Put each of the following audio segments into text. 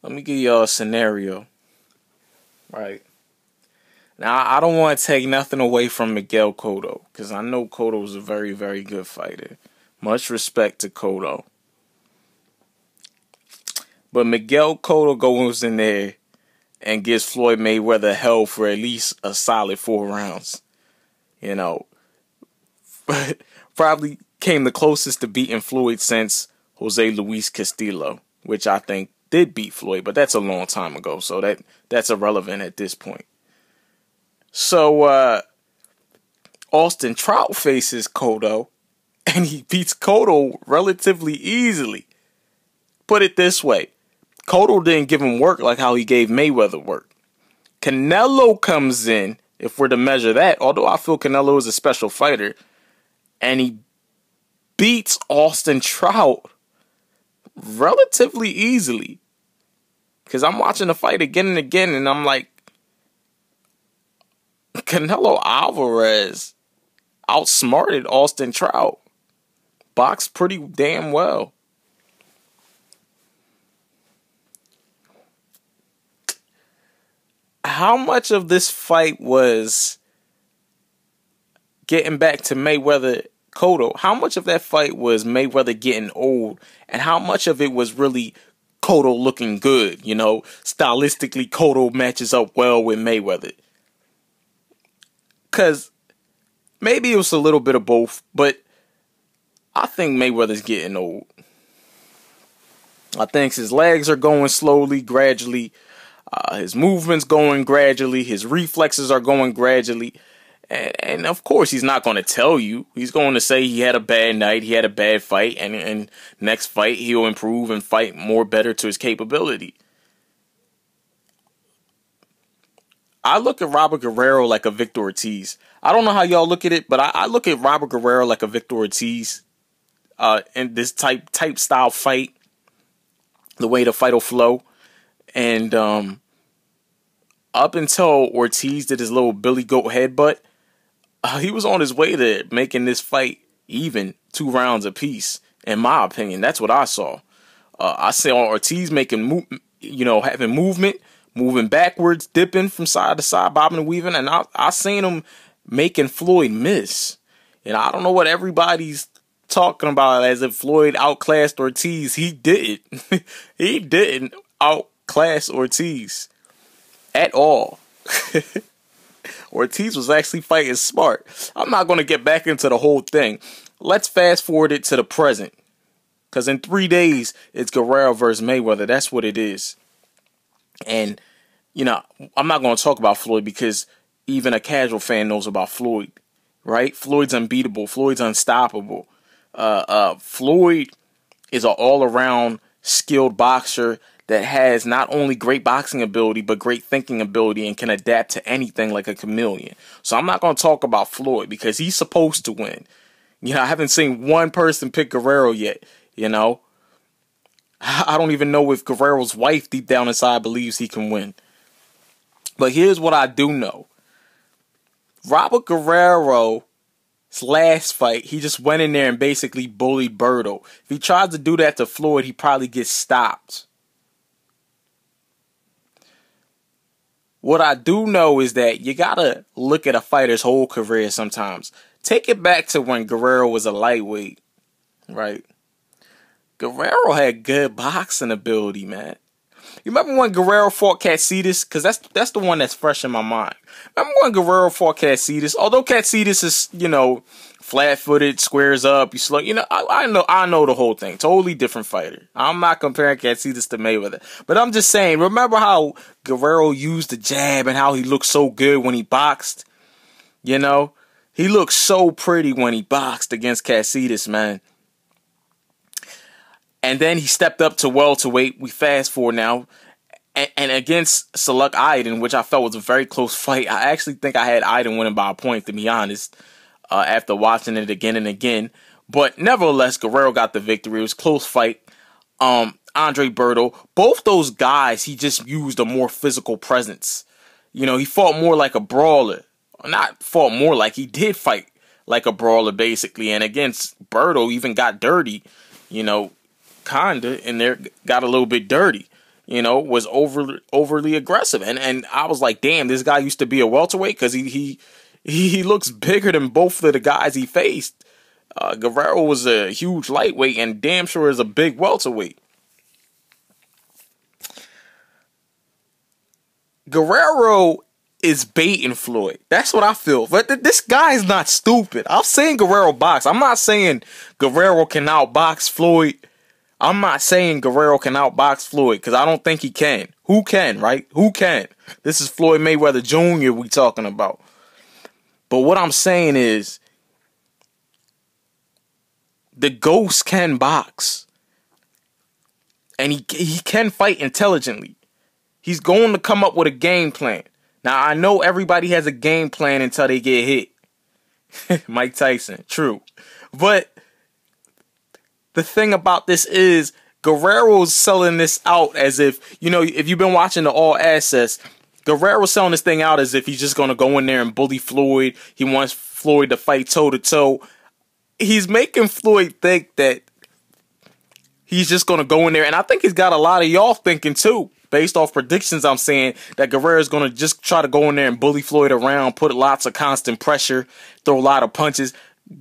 Let me give y'all a scenario. Right. Now, I don't want to take nothing away from Miguel Cotto, because I know Cotto is a very, very good fighter. Much respect to Cotto. But Miguel Cotto goes in there and gives Floyd Mayweather hell for at least a solid 4 rounds. You know, probably came the closest to beating Floyd since Jose Luis Castillo, which I think did beat Floyd, but that's a long time ago, so that's irrelevant at this point. So Austin Trout faces Cotto, and he beats Cotto relatively easily. Put it this way, Cotto didn't give him work like how he gave Mayweather work. Canelo comes in, if we're to measure that, although I feel Canelo is a special fighter, and he beats Austin Trout relatively easily. Because I'm watching the fight again and again, and I'm like, Canelo Alvarez outsmarted Austin Trout. Boxed pretty damn well. How much of this fight was getting back to Mayweather Cotto? How much of that fight was Mayweather getting old? And how much of it was really Cotto looking good? You know, stylistically, Cotto matches up well with Mayweather. Because maybe it was a little bit of both, but I think Mayweather's getting old. I think his legs are going slowly, gradually. His movement's going gradually. His reflexes are going gradually. And of course, he's not going to tell you. He's going to say he had a bad night, he had a bad fight, and next fight he'll improve and fight more better to his capability. I look at Robert Guerrero like a Victor Ortiz. I don't know how y'all look at it, but I look at Robert Guerrero like a Victor Ortiz in this type style fight, the way the fight will flow. And up until Ortiz did his little Billy Goat headbutt, he was on his way to making this fight even 2 rounds apiece. In my opinion, that's what I saw. I saw Ortiz making, having movement, moving backwards, dipping from side to side, bobbing and weaving, and I seen him making Floyd miss. And I don't know what everybody's talking about as if Floyd outclassed Ortiz. He didn't. He didn't outclass Ortiz at all. Ortiz was actually fighting smart. I'm not going to get back into the whole thing. Let's fast forward it to the present. Because in 3 days, it's Guerrero versus Mayweather. That's what it is. And, I'm not going to talk about Floyd because even a casual fan knows about Floyd, right? Floyd's unbeatable. Floyd's unstoppable. Floyd is an all-around skilled boxer that has not only great boxing ability, but great thinking ability and can adapt to anything like a chameleon. So I'm not going to talk about Floyd because he's supposed to win. I haven't seen one person pick Guerrero yet, I don't even know if Guerrero's wife deep down inside believes he can win. But here's what I do know. Robert Guerrero's last fight, he just went in there and basically bullied Berto. If he tries to do that to Floyd, he probably gets stopped. What I do know is that you gotta look at a fighter's whole career sometimes. Take it back to when Guerrero was a lightweight, right? Guerrero had good boxing ability, man. You remember when Guerrero fought Katsidas? Because that's the one that's fresh in my mind. Remember when Guerrero fought Katsidas? Although Katsidas is, flat-footed, squares up, you slow. I know the whole thing. Totally different fighter. I'm not comparing Katsidas to Mayweather. But I'm just saying, remember how Guerrero used the jab and how he looked so good when he boxed? He looked so pretty when he boxed against Katsidas, man. And then he stepped up to welterweight. We fast forward now. And against Saluk Aiden, which I felt was a very close fight. I actually think I had Aiden winning by a point, to be honest, after watching it again and again. But nevertheless, Guerrero got the victory. It was a close fight. Andre Berto, both those guys, he just used a more physical presence. He fought more like a brawler. Not fought more like, he did fight like a brawler, basically. And against Berto, even got dirty, kinda, in there, got a little bit dirty. was overly aggressive. And I was like, damn, this guy used to be a welterweight, because he looks bigger than both of the guys he faced. Guerrero was a huge lightweight and damn sure is a big welterweight. Guerrero is baiting Floyd. That's what I feel. But this guy is not stupid. I've seen Guerrero box. I'm not saying Guerrero can outbox Floyd. I'm not saying Guerrero can outbox Floyd, because I don't think he can. Who can, right? Who can? This is Floyd Mayweather Jr. we talking about. But what I'm saying is, the Ghost can box. And he can fight intelligently. He's going to come up with a game plan. Now, I know everybody has a game plan until they get hit. Mike Tyson, true. But the thing about this is, Guerrero's selling this out as if, if you've been watching the All Access, Guerrero's selling this thing out as if he's just going to go in there and bully Floyd. He wants Floyd to fight toe-to-toe. He's making Floyd think that he's just going to go in there. And I think he's got a lot of y'all thinking too, based off predictions I'm saying, that Guerrero's going to just try to go in there and bully Floyd around, put lots of constant pressure, throw a lot of punches.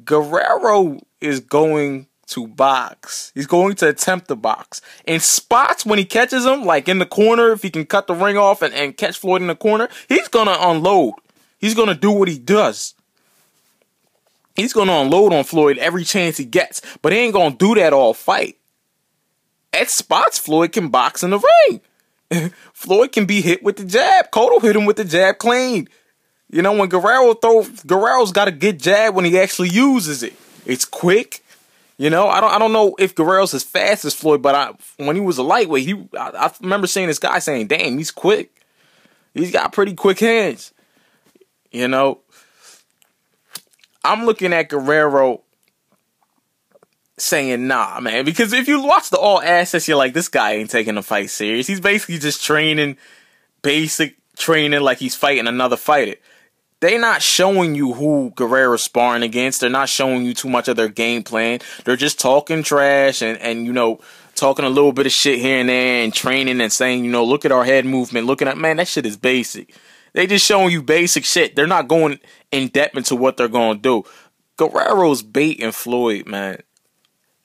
Guerrero is going to box. He's going to attempt to box. In spots when he catches him, like in the corner, if he can cut the ring off and catch Floyd in the corner, he's going to unload. He's going to do what he does. He's going to unload on Floyd every chance he gets, but he ain't going to do that all fight. At spots, Floyd can box in the ring. Floyd can be hit with the jab. Cotto hit him with the jab clean. When Guerrero's got a good jab when he actually uses it. It's quick. I don't know if Guerrero's as fast as Floyd, but when he was a lightweight, I remember seeing this guy saying, damn, he's quick. He's got pretty quick hands. I'm looking at Guerrero saying, nah, man. Because if you watch the All Access, you're like, this guy ain't taking the fight serious. He's basically just basic training like he's fighting another fighter. They're not showing you who Guerrero's sparring against. They're not showing you too much of their game plan. They're just talking trash and talking a little bit of shit here and there and training and saying, look at our head movement. Man, that shit is basic. They just showing you basic shit. They're not going in depth into what they're going to do. Guerrero's baiting Floyd, man.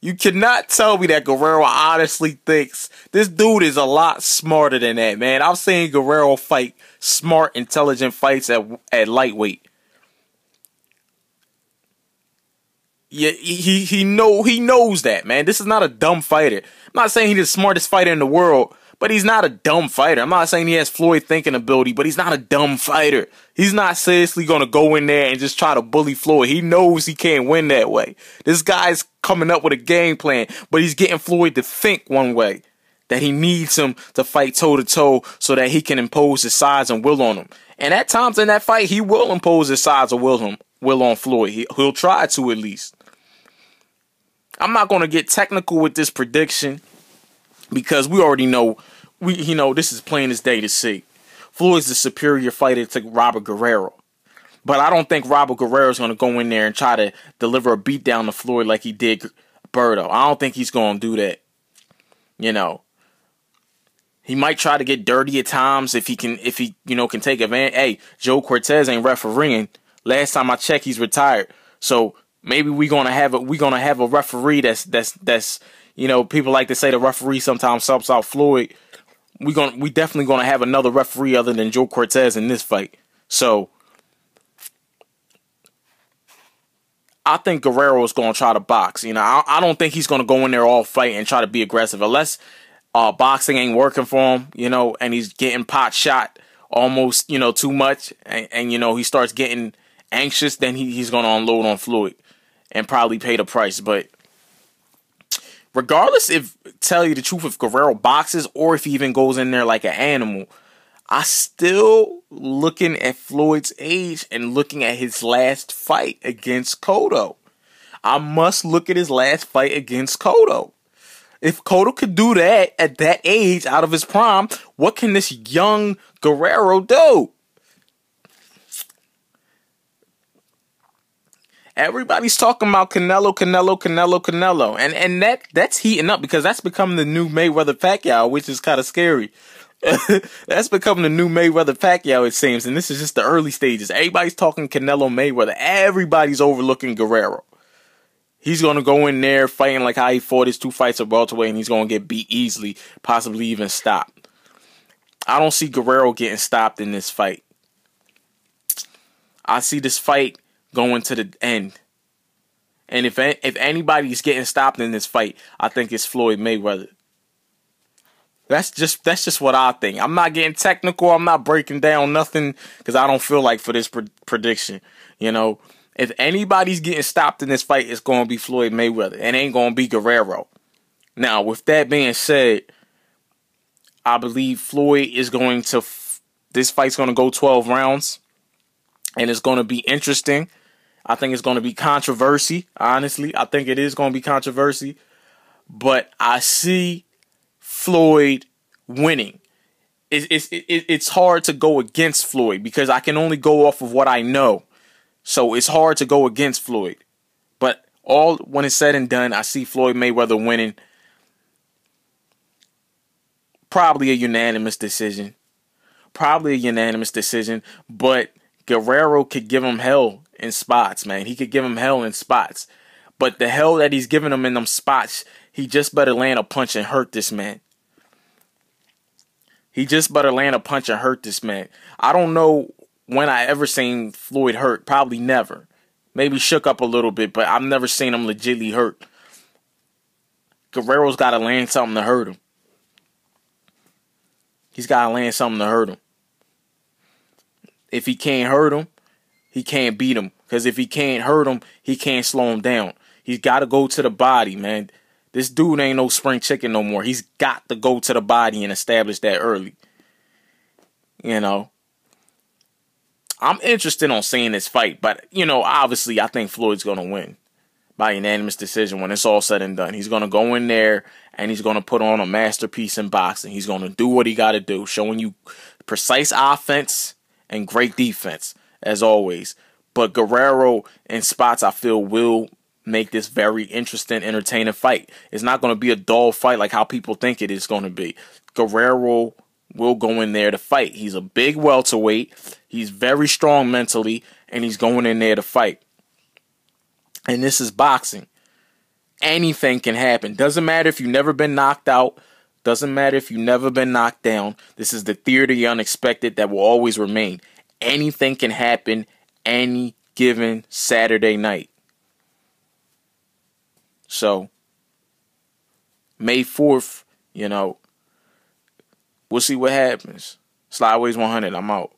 You cannot tell me that Guerrero honestly thinks this dude is a lot smarter than that, man. I've seen Guerrero fight smart, intelligent fights at lightweight. Yeah, he knows that, man. This is not a dumb fighter. I'm not saying he's the smartest fighter in the world, but he's not a dumb fighter. I'm not saying he has Floyd thinking ability, but he's not a dumb fighter. He's not seriously going to go in there and just try to bully Floyd. He knows he can't win that way. This guy's coming up with a game plan, but he's getting Floyd to think one way, that he needs him to fight toe-to-toe so that he can impose his size and will on him. And at times in that fight, he will impose his size or will on Floyd. He'll try to, at least. I'm not going to get technical with this prediction, because we already know, this is plain as day to see. Floyd's the superior fighter to Robert Guerrero. But I don't think Robert Guerrero is going to go in there and try to deliver a beatdown to Floyd like he did Berto. I don't think he's going to do that. He might try to get dirty at times if he can take advantage. Hey, Joe Cortez ain't refereeing. Last time I checked, he's retired. So maybe we're gonna have a referee that's people like to say the referee sometimes helps out Floyd. We definitely gonna have another referee other than Joe Cortez in this fight. So I think Guerrero is gonna try to box. I don't think he's gonna go in there all fight and try to be aggressive unless boxing ain't working for him, and he's getting pot shot almost, too much, and he starts getting anxious. Then he's gonna unload on Floyd and probably pay the price. But regardless, tell you the truth, if Guerrero boxes or if he even goes in there like an animal, I still looking at Floyd's age and looking at his last fight against Cotto. I must look at his last fight against Cotto. If Cotto could do that at that age, out of his prime, what can this young Guerrero do? Everybody's talking about Canelo, and that's heating up because that's becoming the new Mayweather Pacquiao, which is kind of scary. That's becoming the new Mayweather Pacquiao, it seems, and this is just the early stages. Everybody's talking Canelo Mayweather. Everybody's overlooking Guerrero. He's gonna go in there fighting like how he fought his 2 fights at welterweight, and he's gonna get beat easily, possibly even stopped. I don't see Guerrero getting stopped in this fight. I see this fight going to the end. And if anybody's getting stopped in this fight, I think it's Floyd Mayweather. That's just what I think. I'm not getting technical. I'm not breaking down nothing because I don't feel like for this prediction. You know, if anybody's getting stopped in this fight, it's going to be Floyd Mayweather. It ain't going to be Guerrero. Now, with that being said, I believe Floyd is going to... This fight's going to go 12 rounds. And it's going to be interesting. I think it's going to be controversy, honestly. I think it is going to be controversy. But I see Floyd winning. It's hard to go against Floyd because I can only go off of what I know. So it's hard to go against Floyd. But when it's said and done, I see Floyd Mayweather winning. Probably a unanimous decision. But Guerrero could give him hell in spots, man. He could give him hell in spots. But the hell that he's giving him in them spots, he just better land a punch and hurt this man. I don't know when I ever seen Floyd hurt. Probably never. Maybe shook up a little bit, but I've never seen him legitly hurt. Guerrero's got to land something to hurt him. He's got to land something to hurt him. If he can't hurt him, he can't beat him. Because if he can't hurt him, he can't slow him down. He's got to go to the body, man. This dude ain't no spring chicken no more. He's got to go to the body and establish that early. You know. I'm interested on seeing this fight. But, you know, obviously I think Floyd's going to win by unanimous decision when it's all said and done. He's going to go in there and he's going to put on a masterpiece in boxing. He's going to do what he got to do, showing you precise offense and great defense, as always. But Guerrero in spots, I feel, will make this very interesting, entertaining fight. It's not going to be a dull fight like how people think it is going to be. Guerrero will go in there to fight. He's a big welterweight. He's very strong mentally, and he's going in there to fight. And this is boxing. Anything can happen. Doesn't matter if you've never been knocked out. Doesn't matter if you've never been knocked down. This is the theater of the unexpected that will always remain. Anything can happen any given Saturday night. So, May 4th, you know, we'll see what happens. Slideways 100, I'm out.